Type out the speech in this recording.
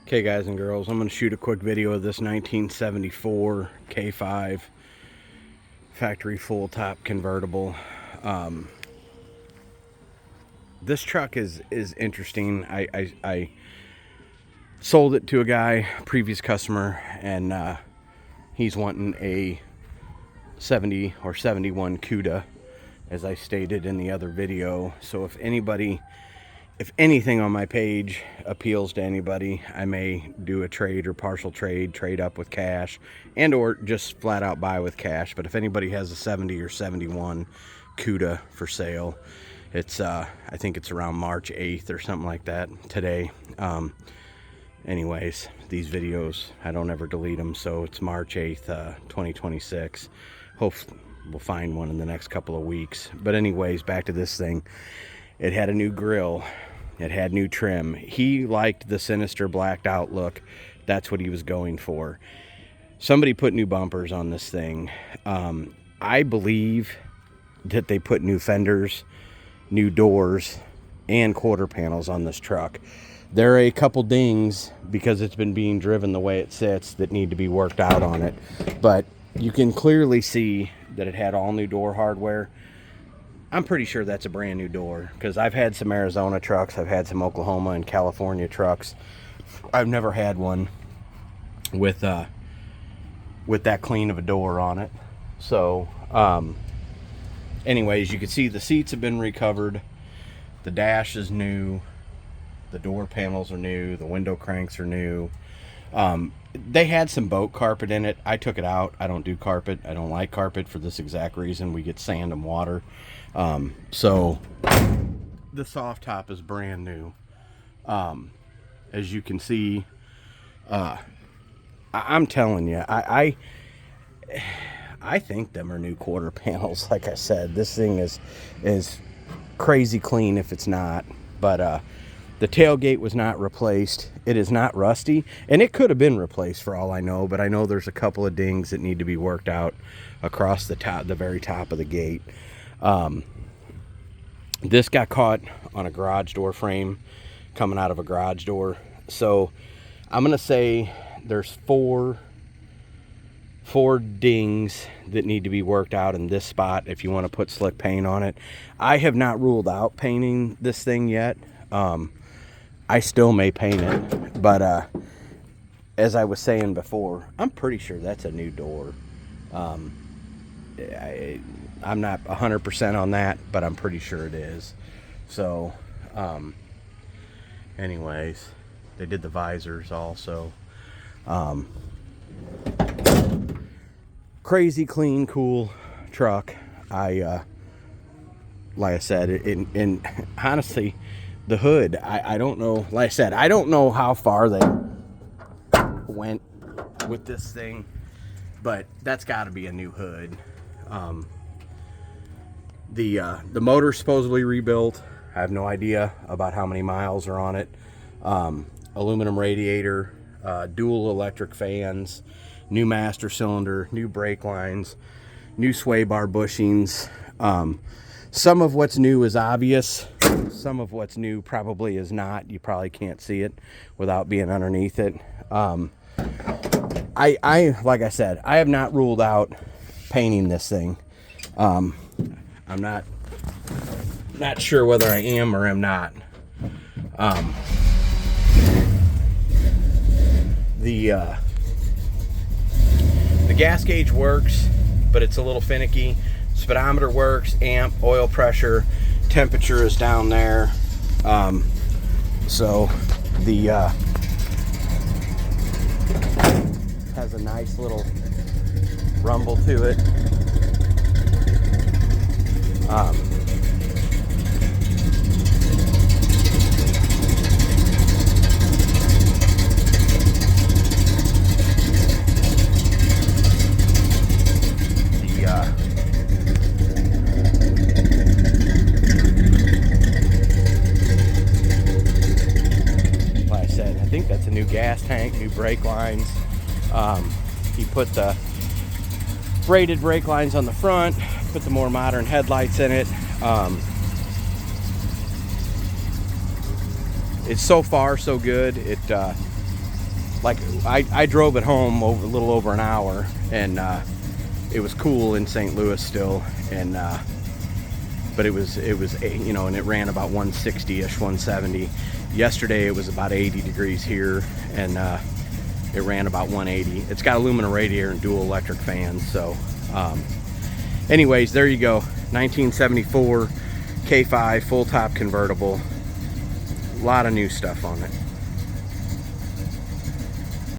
Okay, guys and girls, I'm going to shoot a quick video of this 1974 K5 factory full top convertible. This truck is interesting. I sold it to a guy, previous customer, and he's wanting a 70 or 71 CUDA, as I stated in the other video. So if anything on my page appeals to anybody, I may do a trade or partial trade up with cash, and or just flat out buy with cash. But if anybody has a 70 or 71 CUDA for sale, it's I think it's around March 8th or something like that today. Anyways, these videos, I don't ever delete them, so it's March 8th, 2026. Hopefully we'll find one in the next couple of weeks. But anyways, back to this thing. It had a new grill. It had new trim. He liked the sinister blacked out look. That's what he was going for. Somebody put new bumpers on this thing. I believe that they put new fenders, new doors, and quarter panels on this truck. There are a couple dings, because it's been being driven the way it sits, that need to be worked out on it. But you can clearly see that it had all new door hardware. I'm pretty sure that's a brand new door, because I've had some Arizona trucks, I've had some Oklahoma and California trucks. I've never had one with that clean of a door on it. So anyways, you can see the seats have been recovered, the dash is new, the door panels are new, the window cranks are new. They had some boat carpet in it. I took it out. I don't do carpet. I don't like carpet for this exact reason. We get sand and water. So the soft top is brand new. As you can see, I'm telling you, I think them are new quarter panels. Like I said, this thing is crazy clean if it's not. But the tailgate was not replaced. It is not rusty, and it could have been replaced for all I know, but I know there's a couple of dings that need to be worked out across the very top of the gate. This got caught on a garage door frame coming out of a garage door. So I'm gonna say there's four dings that need to be worked out in this spot if you want to put slick paint on it. I have not ruled out painting this thing yet. I still may paint it, but as I was saying before, I'm pretty sure that's a new door. I'm not 100% on that, but I'm pretty sure it is. So anyways, they did the visors also. Crazy clean, cool truck. Like I said, and honestly, the hood, I don't know. Like I said, I don't know how far they went with this thing, but that's got to be a new hood. The motor's supposedly rebuilt. I have no idea about how many miles are on it. Aluminum radiator, dual electric fans, new master cylinder, new brake lines, new sway bar bushings. Some of what's new is obvious. Some of what's new probably is not. You probably can't see it without being underneath it. Like I said, I have not ruled out painting this thing. I'm not sure whether I am or am not. The gas gauge works, but it's a little finicky. Speedometer works, amp, oil pressure, temperature is down there. So the has a nice little rumble to it. I think that's a new gas tank, new brake lines. He put the braided brake lines on the front, put the more modern headlights in it. It's so far so good. like I drove it home over a little over an hour, and it was cool in St. Louis still, and but it was you know, and it ran about 160ish, 170. Yesterday it was about 80 degrees here, and it ran about 180. It's got aluminum radiator and dual electric fans. So anyways, there you go. 1974 K5 full top convertible. A lot of new stuff on it.